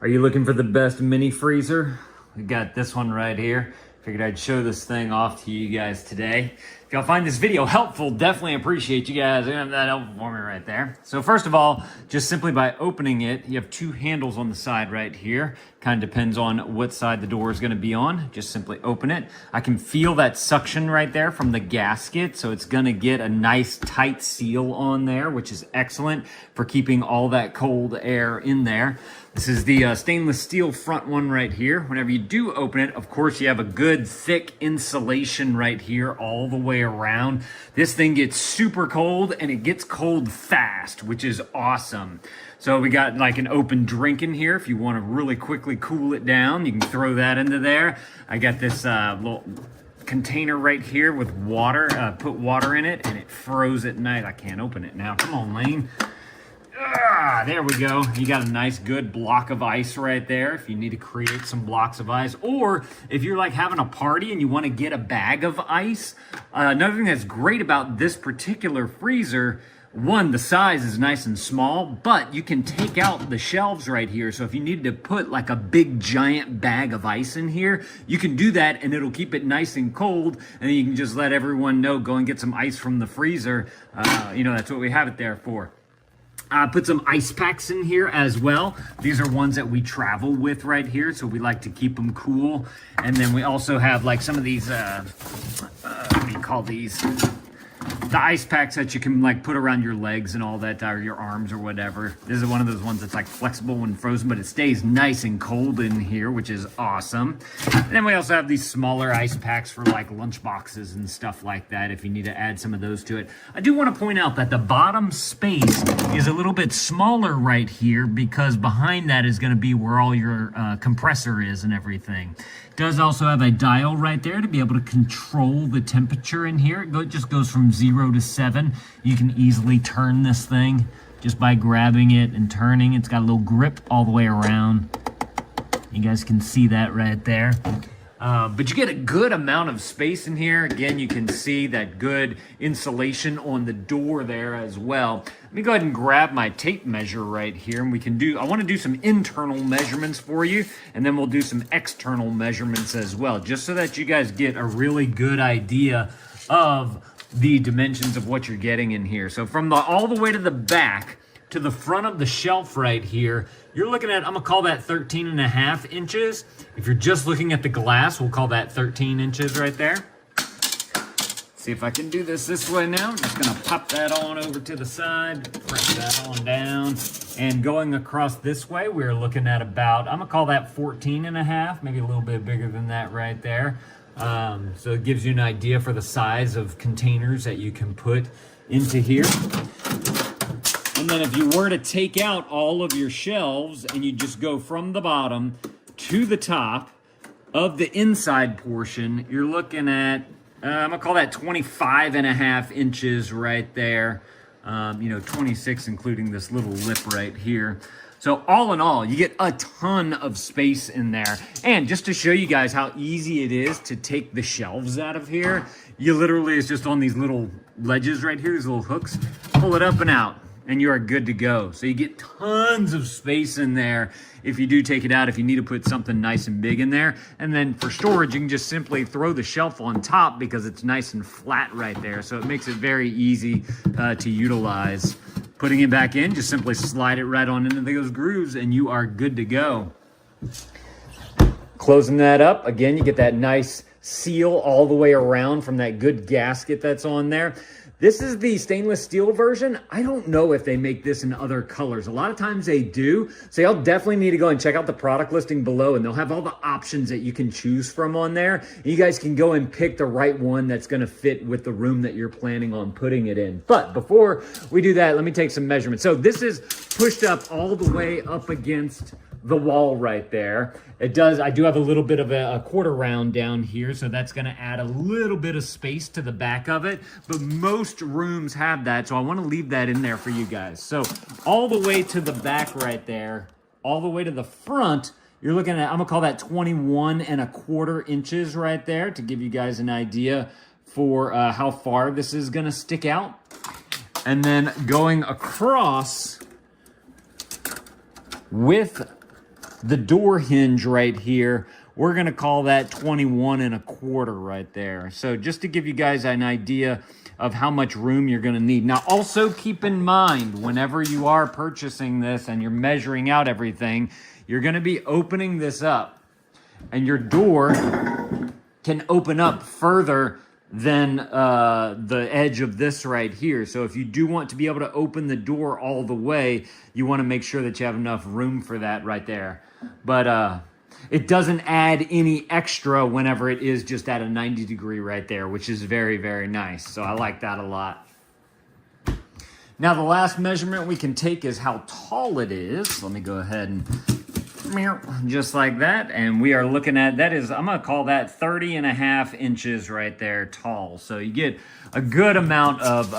Are you looking for the best mini freezer? We got this one right here. Figured I'd show this thing off to you guys today. If y'all find this video helpful, definitely appreciate you guys. That helpful for me right there. So first of all, just simply by opening it, you have two handles on the side right here. Kind of depends on what side the door is going to be on. Just simply open it. I can feel that suction right there from the gasket, so it's going to get a nice tight seal on there, which is excellent for keeping all that cold air in there. This is the stainless steel front one right here. Whenever you do open it, of course, you have a good thick insulation right here all the way around. This thing gets super cold and it gets cold fast, which is awesome. So we got like an open drink in here. If you want to really quickly cool it down, you can throw that into there. I got this little container right here with water, put water in it, and it froze at night. I can't open it now. Come on, Lane. There we go. You got a nice good block of ice right there if you need to create some blocks of ice, or if you're like having a party and you want to get a bag of ice. Another thing that's great about this particular freezer, one, the size is nice and small, but you can take out the shelves right here. So if you need to put like a big giant bag of ice in here, you can do that and it'll keep it nice and cold. And then you can just let everyone know, go and get some ice from the freezer. That's what we have it there for. Put some ice packs in here as well. These are ones that we travel with right here, so we like to keep them cool. And then we also have like some of these, what do you call these? The ice packs that you can like put around your legs and all that, or your arms or whatever. This is one of those ones that's like flexible when frozen, but it stays nice and cold in here, which is awesome. And then we also have these smaller ice packs for like lunch boxes and stuff like that if you need to add some of those to it. I do want to point out that the bottom space is a little bit smaller right here because behind that is going to be where all your compressor is and everything. It does also have a dial right there to be able to control the temperature in here. It just goes from 0 to 7. You can easily turn this thing just by grabbing it and turning. It's got a little grip all the way around. You guys can see that right there. But you get a good amount of space in here. Again, you can see that good insulation on the door there as well. Let me go ahead and grab my tape measure right here, and I want to do some internal measurements for you, and then we'll do some external measurements as well, just so that you guys get a really good idea of the dimensions of what you're getting in here. So from all the way to the back to the front of the shelf right here, you're looking at, I'm gonna call that 13.5 inches. If you're just looking at the glass, we'll call that 13 inches right there. See if I can do this way now. I'm just gonna pop that on over to the side, press that on down. And going across this way, we're looking at about, I'm gonna call that 14.5, maybe a little bit bigger than that right there. So it gives you an idea for the size of containers that you can put into here. And then if you were to take out all of your shelves and you just go from the bottom to the top of the inside portion, you're looking at, I'm gonna call that 25.5 inches right there. 26 including this little lip right here. So all in all, you get a ton of space in there. And just to show you guys how easy it is to take the shelves out of here, you literally, it's just on these little ledges right here, these little hooks, pull it up and out, and you are good to go. So you get tons of space in there if you do take it out, if you need to put something nice and big in there. And then for storage, you can just simply throw the shelf on top because it's nice and flat right there. So it makes it very easy to utilize. Putting it back in, just simply slide it right on into those grooves and you are good to go. Closing that up, again, you get that nice seal all the way around from that good gasket that's on there. This is the stainless steel version. I don't know if they make this in other colors. A lot of times they do. So y'all definitely need to go and check out the product listing below, and they'll have all the options that you can choose from on there. And you guys can go and pick the right one that's gonna fit with the room that you're planning on putting it in. But before we do that, let me take some measurements. So this is pushed up all the way up against the wall right there. I do have a little bit of a quarter round down here, so that's gonna add a little bit of space to the back of it, but most rooms have that, so I wanna leave that in there for you guys. So all the way to the back right there, all the way to the front, you're looking at, I'm gonna call that 21.25 inches right there to give you guys an idea for how far this is gonna stick out. And then going across with The door hinge right here, we're gonna call that 21 1/4 right there. So just to give you guys an idea of how much room you're gonna need. Now also keep in mind, whenever you are purchasing this and you're measuring out everything, you're gonna be opening this up, and your door can open up further than the edge of this right here. So if you do want to be able to open the door all the way, you want to make sure that you have enough room for that right there. But it doesn't add any extra whenever it is just at a 90-degree right there, which is very, very nice. So I like that a lot. Now the last measurement we can take is how tall it is. Let me go ahead and just like that, and we are looking at, that is, I'm gonna call that 30 1/2 inches right there tall. So you get a good amount of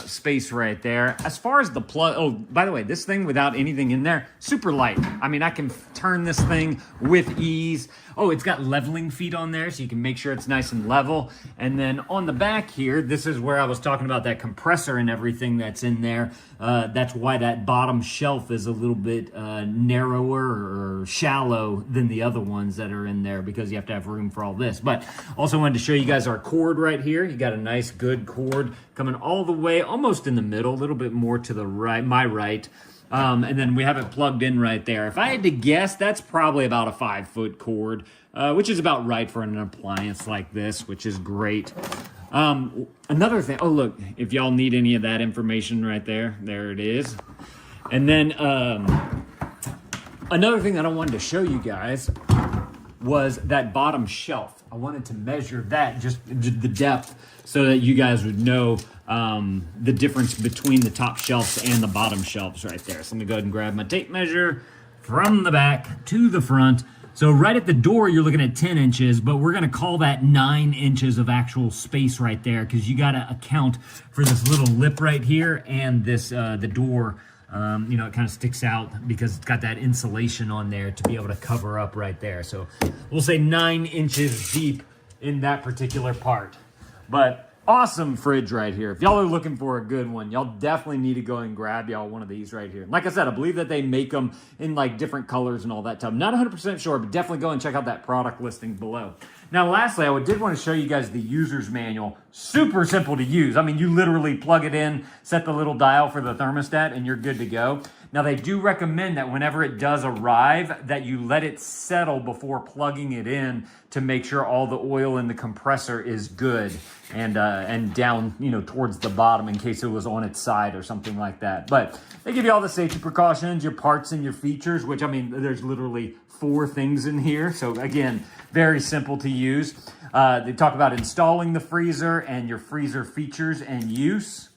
space right there. As far as the plug, oh, by the way, this thing without anything in there, super light. I mean, I can turn this thing with ease. Oh, it's got leveling feet on there, so you can make sure it's nice and level. And then on the back here, this is where I was talking about that compressor and everything that's in there. That's why that bottom shelf is a little bit narrower or shallow than the other ones that are in there, because you have to have room for all this. But also wanted to show you guys our cord right here. You got a nice good cord coming all the way, almost in the middle, a little bit more to the right, my right. And then we have it plugged in right there. If I had to guess, that's probably about a 5-foot cord, which is about right for an appliance like this, which is great. Another thing, oh look, if y'all need any of that information right there, there it is. And then another thing that I wanted to show you guys was that bottom shelf. I wanted to measure that, just the depth, so that you guys would know the difference between the top shelves and the bottom shelves right there. So I'm gonna go ahead and grab my tape measure from the back to the front. So right at the door, you're looking at 10 inches, but we're gonna call that 9 inches of actual space right there, because you gotta account for this little lip right here and this the door. You know, it kind of sticks out because it's got that insulation on there to be able to cover up right there. So we'll say 9 inches deep in that particular part. But awesome fridge right here. If y'all are looking for a good one, y'all definitely need to go and grab y'all one of these right here. Like I said, I believe that they make them in like different colors and all that stuff. Not 100% sure, but definitely go and check out that product listing below. Now, lastly, I did want to show you guys the user's manual. Super simple to use. I mean, you literally plug it in, set the little dial for the thermostat, and you're good to go. Now, they do recommend that whenever it does arrive, that you let it settle before plugging it in to make sure all the oil in the compressor is good and down, you know, towards the bottom in case it was on its side or something like that. But they give you all the safety precautions, your parts and your features, which, I mean, there's literally 4 things in here. So again, very simple to use. They talk about installing the freezer and your freezer features and use.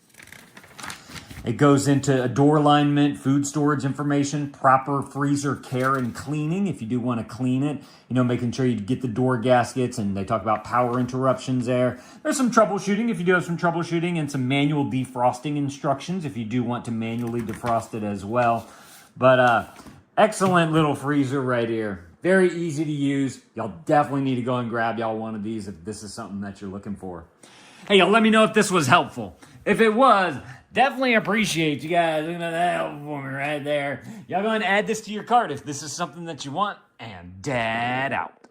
It goes into a door alignment, food storage information, proper freezer care and cleaning if you do want to clean it, you know, making sure you get the door gaskets, and they talk about power interruptions there. There's some troubleshooting if you do have some troubleshooting, and some manual defrosting instructions if you do want to manually defrost it as well. But excellent little freezer right here. Very easy to use. Y'all definitely need to go and grab y'all one of these if this is something that you're looking for. Hey, y'all, let me know if this was helpful. If it was, definitely appreciate you guys doing that help for me right there. Y'all go and add this to your cart if this is something that you want. And Dad out.